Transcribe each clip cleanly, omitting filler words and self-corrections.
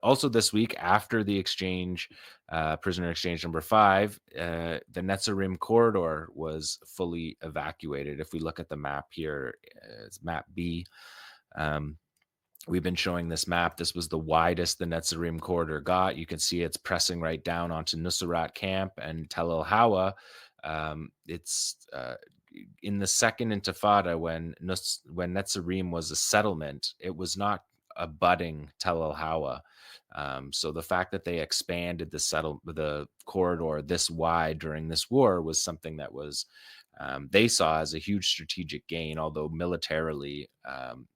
Also this week, after the exchange, prisoner exchange number 5, the Netzarim corridor was fully evacuated. If we look at the map here, it's map B. Um, we've been showing this map. This was the widest the Netzarim corridor got. You can see it's pressing right down onto Nusrat camp and Tel El Hawa. It's in the second Intifada, when Netzarim was a settlement, it was not a budding Tel El Hawa. So the fact that they expanded the corridor this wide during this war was something that was they saw as a huge strategic gain, although militarily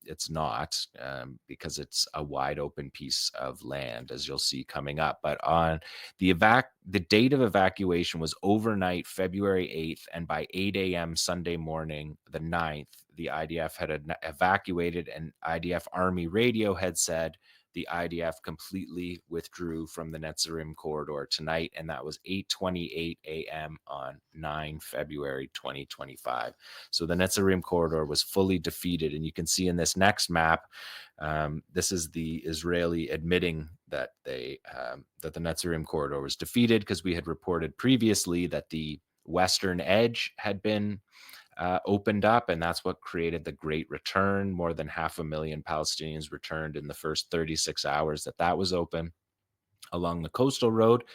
it's not, because it's a wide open piece of land, as you'll see coming up. But on the date of evacuation was overnight, February 8th, and by 8 a.m. Sunday morning, the 9th, the IDF had evacuated, and IDF Army radio had said the IDF completely withdrew from the Netzarim corridor tonight, and that was 8:28 a.m. on 9 February 2025. So the Netzarim corridor was fully defeated, and you can see in this next map, this is the Israeli admitting that that the Netzarim corridor was defeated, because we had reported previously that the western edge had been opened up, and that's what created the Great Return. More than 500,000 Palestinians returned in the first 36 hours that was open along the coastal road.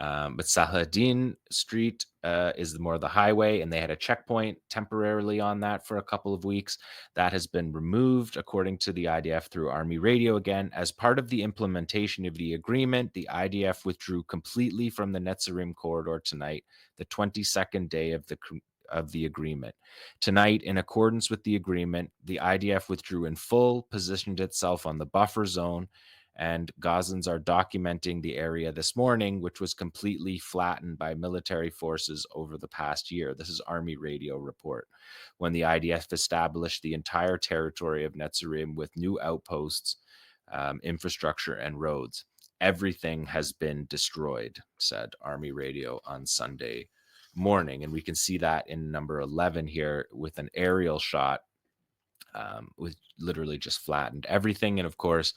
But Salahdin Street is more the highway, and they had a checkpoint temporarily on that for a couple of weeks. That has been removed, according to the IDF through Army radio again. As part of the implementation of the agreement, the IDF withdrew completely from the Netzarim corridor tonight, the 22nd day of the agreement. Tonight, in accordance with the agreement, the IDF withdrew in full, positioned itself on the buffer zone, and Gazans are documenting the area this morning, which was completely flattened by military forces over the past year. This is Army radio report. When the IDF established the entire territory of Netzarim with new outposts, infrastructure, and roads. Everything has been destroyed, said Army radio on Sunday morning. And we can see that in number 11 here with an aerial shot, with literally just flattened everything. And of course,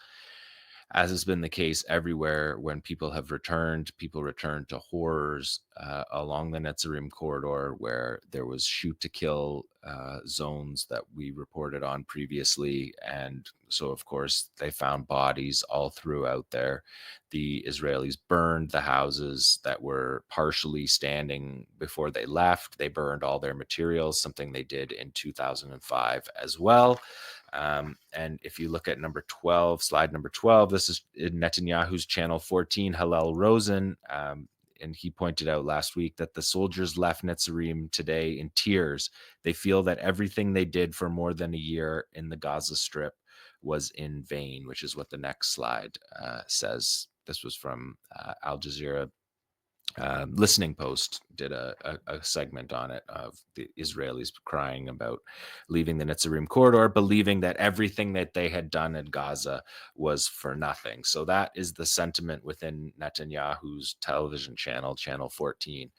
as has been the case everywhere when people return to horrors along the Netzarim corridor, where there was shoot to kill zones that we reported on previously. And so, of course, they found bodies all throughout there. The Israelis burned the houses that were partially standing before they left. They burned all their materials, something they did in 2005 as well. And if you look at number 12, slide number 12, this is Netanyahu's channel 14, Hillel Rosen. And he pointed out last week that the soldiers left Netzarim today in tears. They feel that everything they did for more than a year in the Gaza Strip was in vain, which is what the next slide says. This was from Al Jazeera. Listening Post did a segment on it, of the Israelis crying about leaving the Netzarim corridor, believing that everything that they had done in Gaza was for nothing. So that is the sentiment within Netanyahu's television channel, Channel 14.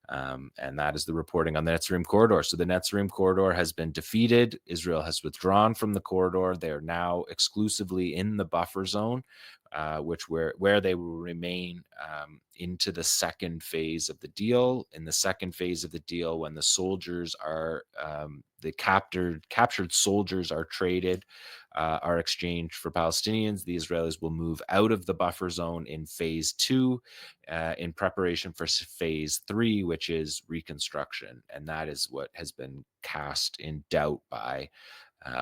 And that is the reporting on the Netzarim corridor. So the Netzarim corridor has been defeated. Israel has withdrawn from the corridor. They are now exclusively in the buffer zone, where they will remain into the second phase of the deal. In the second phase of the deal, when the soldiers are the captured soldiers are traded, are exchanged for Palestinians, the Israelis will move out of the buffer zone in phase 2, in preparation for phase 3, which is reconstruction. And that is what has been cast in doubt by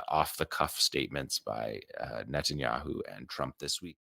off the cuff statements by Netanyahu and Trump this week.